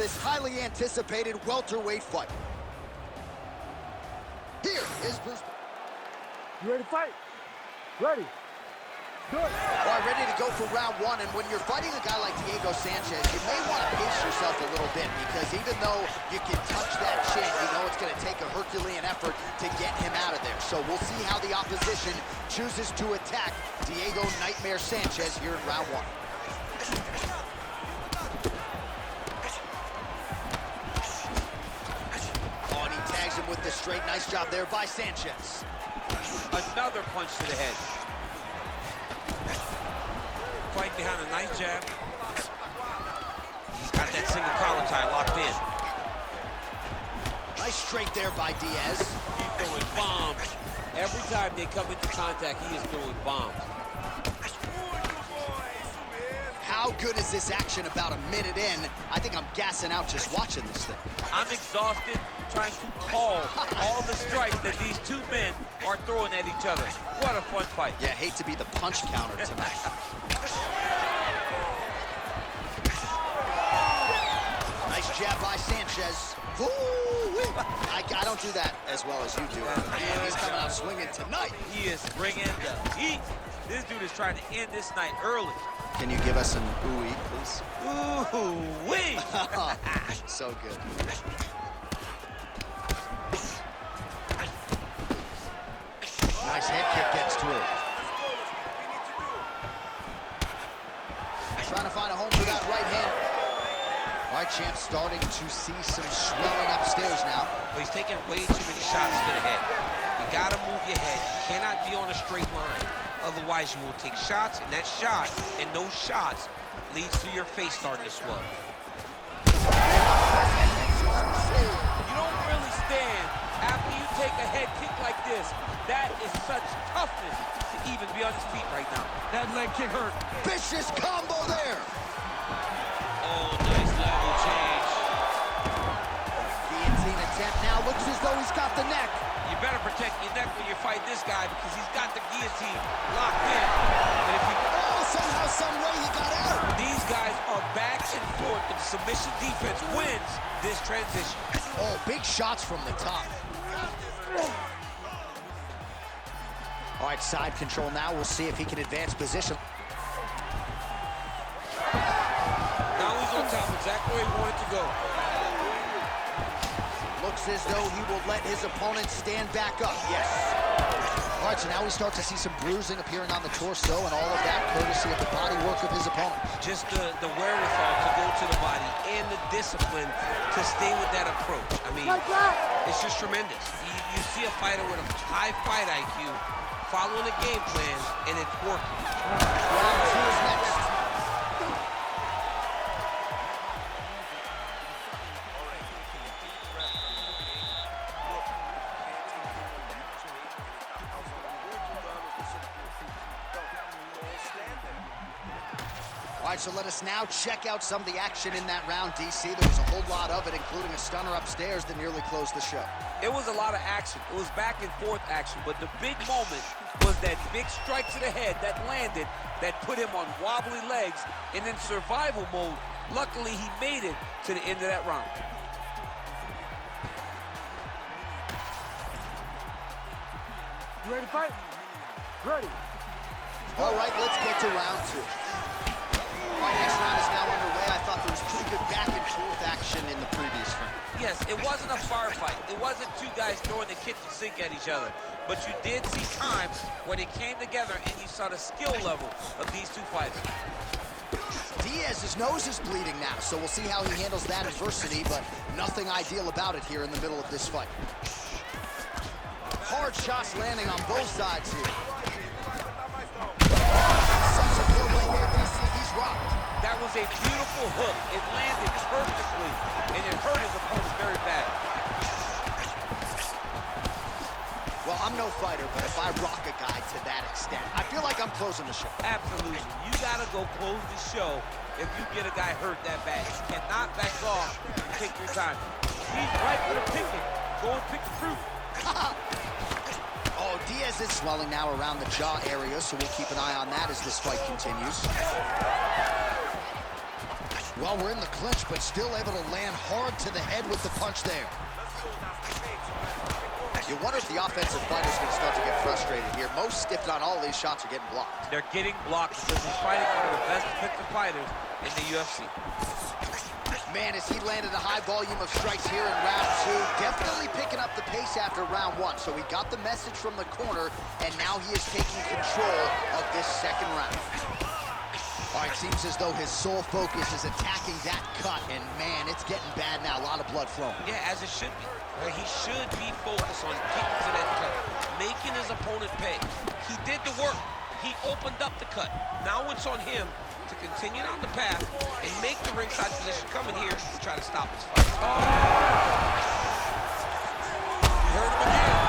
This highly anticipated welterweight fight. Here is Bruce. You ready to fight? Ready. Good. All right, ready to go for round one. And when you're fighting a guy like Diego Sanchez, you may want to pace yourself a little bit, because even though you can touch that chin, you know it's going to take a Herculean effort to get him out of there. So we'll see how the opposition chooses to attack Diego Nightmare Sanchez here in round one. Oh, and he tags him with the straight. Nice job there by Sanchez. Another punch to the head. Fight behind a nice jab. He's got that single collar tie locked in. Nice straight there by Diaz. He's throwing bombs. Every time they come into contact, he is throwing bombs. How good is this action about a minute in? I think I'm gassing out just watching this thing. I'm exhausted trying to call all the strikes that these two men are throwing at each other. What a fun fight. Yeah, hate to be the punch counter tonight. Nice jab by Sanchez. I don't do that as well as you do. Man, he's coming out swinging tonight. He is bringing the heat. This dude is trying to end this night early. Can you give us an ooh-wee, please? Ooh-wee! So good. Nice head kick gets through. Trying to find a home for that right hand. All right, champ, starting to see some swelling upstairs now. But he's taking way too many shots to the head. You gotta move your head. You cannot be on a straight line. Otherwise, you will take shots, and that shot and those shots leads to your face starting to swell. You don't really stand after you take a head kick like this. That is such toughness to even be on his feet right now. That leg kick hurt. Vicious combo there. Oh, nice level change. Guillotine attempt now. Looks as though he's got the neck. You better protect your neck when you fight this guy, because he's got the guillotine locked in. But if you... Oh, somehow, some way he got out. These guys are back and forth, but the submission defense wins this transition. Oh, big shots from the top. All right, side control now. We'll see if he can advance position. Now he's on top, exactly where he wanted to go. Looks as though he will let his opponent stand back up. Yes. All right, so now we start to see some bruising appearing on the torso, and all of that courtesy of the body work of his opponent. Just the wherewithal to go to the body and the discipline to stay with that approach. I mean, it's just tremendous. You see a fighter with a high fight IQ following a game plan, and it's working. Round two is next. All right, so let us now check out some of the action in that round, DC. There was a whole lot of it, including a stunner upstairs that nearly closed the show. It was a lot of action. It was back and forth action, but the big moment was that big strike to the head that landed, that put him on wobbly legs, and in survival mode, luckily he made it to the end of that round. You ready to fight? Ready. All right, let's get to round two. All right, next round is now underway. I thought there was pretty good back and forth action in the previous round. Yes, it wasn't a firefight. It wasn't two guys throwing the kitchen sink at each other. But you did see times when it came together and you saw the skill level of these two fighters. Diaz's nose is bleeding now, so we'll see how he handles that adversity, but nothing ideal about it here in the middle of this fight. Hard shots landing on both sides here. He's rocked. That was a beautiful hook. It landed perfectly, and it hurt his opponent very bad. Well, I'm no fighter, but if I rock a guy to that extent, I feel like I'm closing the show. Absolutely. You gotta go close the show if you get a guy hurt that bad. You cannot back off and take your time. He's right for the picking. Go and pick the fruit. Oh, Diaz is swelling now around the jaw area, so we'll keep an eye on that as this fight continues. Well, we're in the clinch, but still able to land hard to the head with the punch there. You wonder if the offensive fighter's going to start to get frustrated here. Most, if not all, of these shots are getting blocked. They're getting blocked because he's fighting one of the best defensive fighters in the UFC. Man, as he landed a high volume of strikes here in round 2, definitely picking up the pace after round 1. So he got the message from the corner, and now he is taking control of this second round. All right, seems as though his sole focus is attacking that cut, and man, it's getting bad now. A lot of blood flowing. Yeah, as it should be. He should be focused on getting to that cut, making his opponent pay. He did the work. He opened up the cut. Now it's on him to continue down the path and make the ringside position come in here to try to stop this fight. Oh! You heard him again.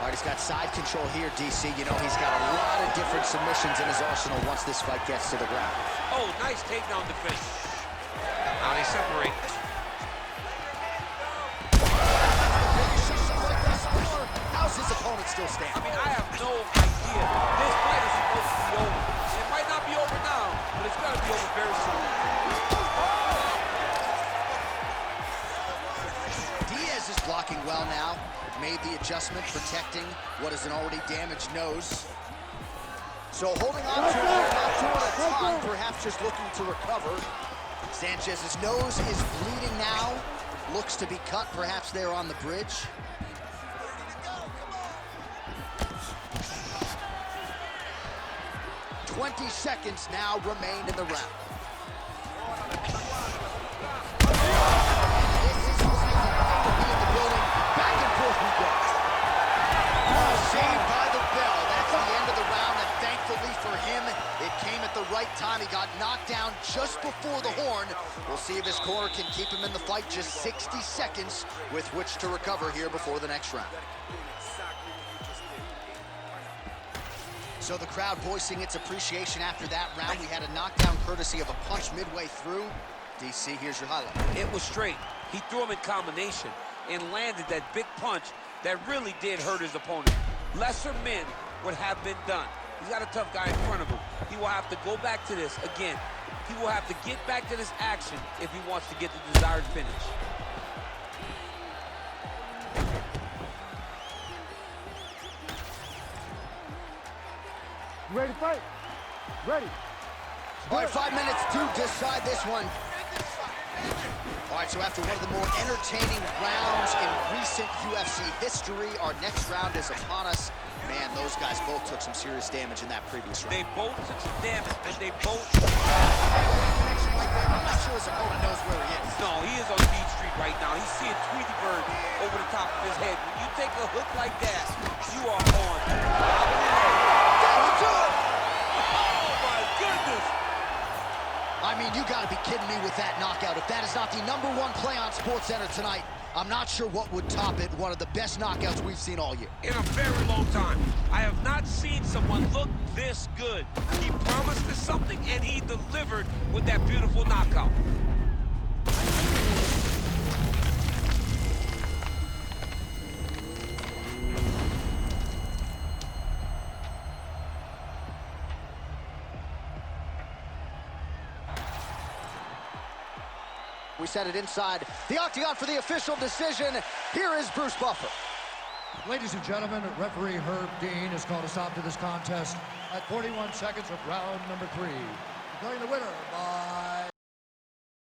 All right, he's got side control here, DC. You know, he's got a lot of different submissions in his arsenal once this fight gets to the ground. Oh, nice takedown defense. Now they separate. How's his opponent still standing? I mean, I have no idea. This fight is supposed to be over. It might not be over now, but it's going to be over very soon. Diaz is blocking well now. Made the adjustment, protecting what is an already damaged nose. So holding on to it, not doing a ton, perhaps just looking to recover. Sanchez's nose is bleeding now. Looks to be cut, perhaps there on the bridge. "20 seconds now remain in the round. This is why you have to be in the building. Back and forth we go. Oh, saved by the bell. That's the end of the round, and thankfully for him, it came at the right time. He got knocked down just before the horn. We'll see if his corner can keep him in the fight. Just 60 seconds with which to recover here before the next round. So the crowd voicing its appreciation after that round. We had a knockdown courtesy of a punch midway through. DC, here's your highlight. It was straight. He threw him in combination and landed that big punch that really did hurt his opponent. Lesser men would have been done. He's got a tough guy in front of him. He will have to go back to this again. He will have to get back to this action if he wants to get the desired finish. You ready to fight? Ready. All right, 5 minutes to decide this one. All right, so after one of the more entertaining rounds in recent UFC history, our next round is upon us. Man, those guys both took some serious damage in that previous round. They both took some damage, and they both... I'm not sure his opponent knows where he is. No, he is on Beach Street right now. He's seeing Tweety Bird over the top of his head. When you take a hook like that, you are on. Oh, my goodness. I mean, you gotta be kidding me with that knockout. If that is not the #1 play on SportsCenter tonight, I'm not sure what would top it. One of the best knockouts we've seen all year. In a very long time. I have not seen someone look this good. He promised us something, and he delivered with that beautiful knockout. We set it inside the octagon for the official decision. Here is Bruce Buffer. Ladies and gentlemen, referee Herb Dean has called a stop to this contest at 41 seconds of round number 3. Declaring the winner by